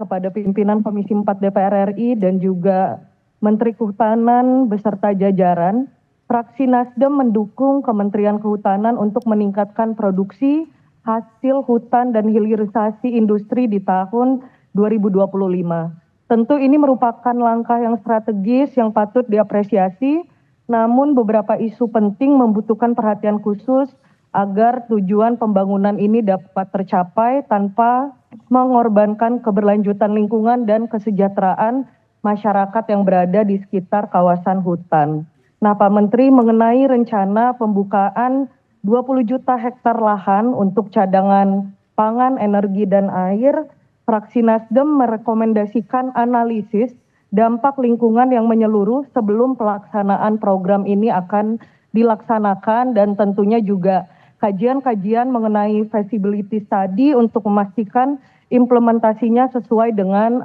kepada pimpinan Komisi 4 DPR RI dan juga Menteri Kehutanan beserta jajaran, fraksi Nasdem mendukung Kementerian Kehutanan untuk meningkatkan produksi hasil hutan dan hilirisasi industri di tahun 2025. Tentu ini merupakan langkah yang strategis yang patut diapresiasi, namun beberapa isu penting membutuhkan perhatian khusus agar tujuan pembangunan ini dapat tercapai tanpa mengorbankan keberlanjutan lingkungan dan kesejahteraan masyarakat yang berada di sekitar kawasan hutan. Nah, Pak Menteri, mengenai rencana pembukaan 20 juta hektar lahan untuk cadangan pangan, energi, dan air, fraksi Nasdem merekomendasikan analisis dampak lingkungan yang menyeluruh sebelum pelaksanaan program ini akan dilaksanakan, dan tentunya juga kajian-kajian mengenai feasibility study untuk memastikan implementasinya sesuai dengan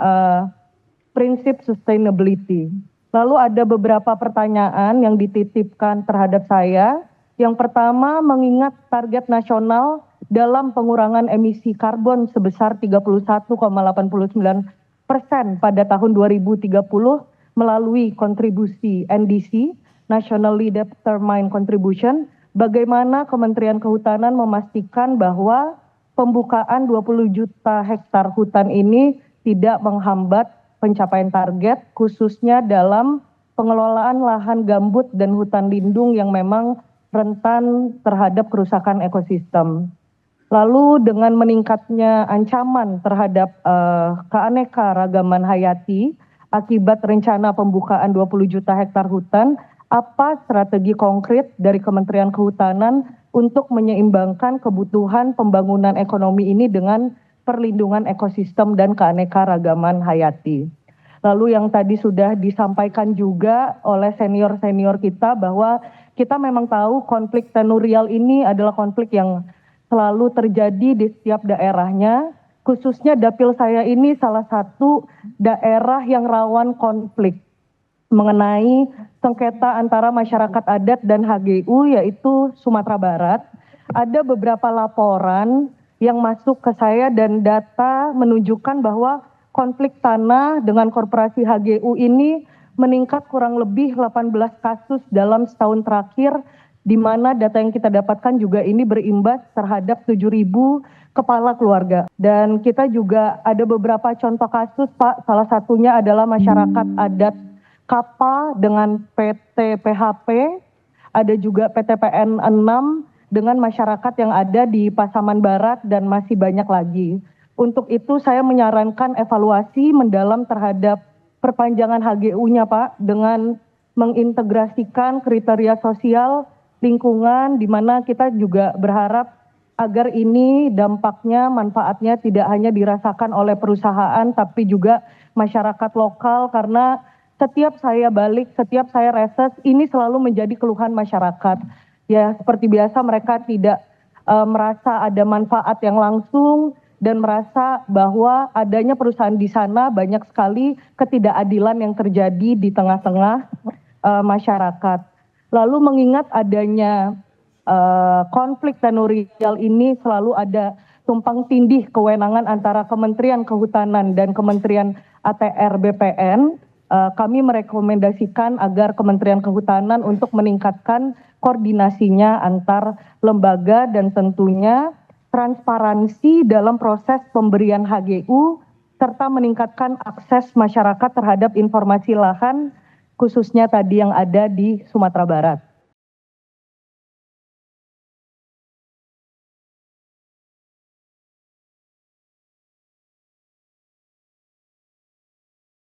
prinsip sustainability. Lalu ada beberapa pertanyaan yang dititipkan terhadap saya. Yang pertama, mengingat target nasional dalam pengurangan emisi karbon sebesar 31,89% pada tahun 2030 melalui kontribusi NDC, Nationally Determined Contribution, bagaimana Kementerian Kehutanan memastikan bahwa pembukaan 20 juta hektar hutan ini tidak menghambat pencapaian target, khususnya dalam pengelolaan lahan gambut dan hutan lindung yang memang rentan terhadap kerusakan ekosistem. Lalu dengan meningkatnya ancaman terhadap keanekaragaman hayati akibat rencana pembukaan 20 juta hektar hutan, apa strategi konkret dari Kementerian Kehutanan untuk menyeimbangkan kebutuhan pembangunan ekonomi ini dengan perlindungan ekosistem dan keanekaragaman hayati. Lalu yang tadi sudah disampaikan juga oleh senior-senior kita bahwa kita memang tahu konflik tenurial ini adalah konflik yang selalu terjadi di setiap daerahnya, khususnya dapil saya ini salah satu daerah yang rawan konflik mengenai sengketa antara masyarakat adat dan HGU, yaitu Sumatera Barat. Ada beberapa laporan yang masuk ke saya dan data menunjukkan bahwa konflik tanah dengan korporasi HGU ini meningkat kurang lebih 18 kasus dalam setahun terakhir, di mana data yang kita dapatkan juga ini berimbas terhadap 7.000 kepala keluarga. Dan kita juga ada beberapa contoh kasus, Pak, salah satunya adalah masyarakat adat Kapa dengan PT PHP, ada juga PT PN 6 dengan masyarakat yang ada di Pasaman Barat, dan masih banyak lagi. Untuk itu saya menyarankan evaluasi mendalam terhadap perpanjangan HGU-nya, Pak, dengan mengintegrasikan kriteria sosial lingkungan, di mana kita juga berharap agar ini dampaknya, manfaatnya tidak hanya dirasakan oleh perusahaan, tapi juga masyarakat lokal, karena setiap saya balik, setiap saya reses, ini selalu menjadi keluhan masyarakat. Ya, seperti biasa mereka tidak merasa ada manfaat yang langsung dan merasa bahwa adanya perusahaan di sana banyak sekali ketidakadilan yang terjadi di tengah-tengah masyarakat. Lalu mengingat adanya konflik tenurial ini selalu ada tumpang tindih kewenangan antara Kementerian Kehutanan dan Kementerian ATR BPN, kami merekomendasikan agar Kementerian Kehutanan untuk meningkatkan koordinasinya antar lembaga dan tentunya transparansi dalam proses pemberian HGU serta meningkatkan akses masyarakat terhadap informasi lahan, khususnya tadi yang ada di Sumatera Barat.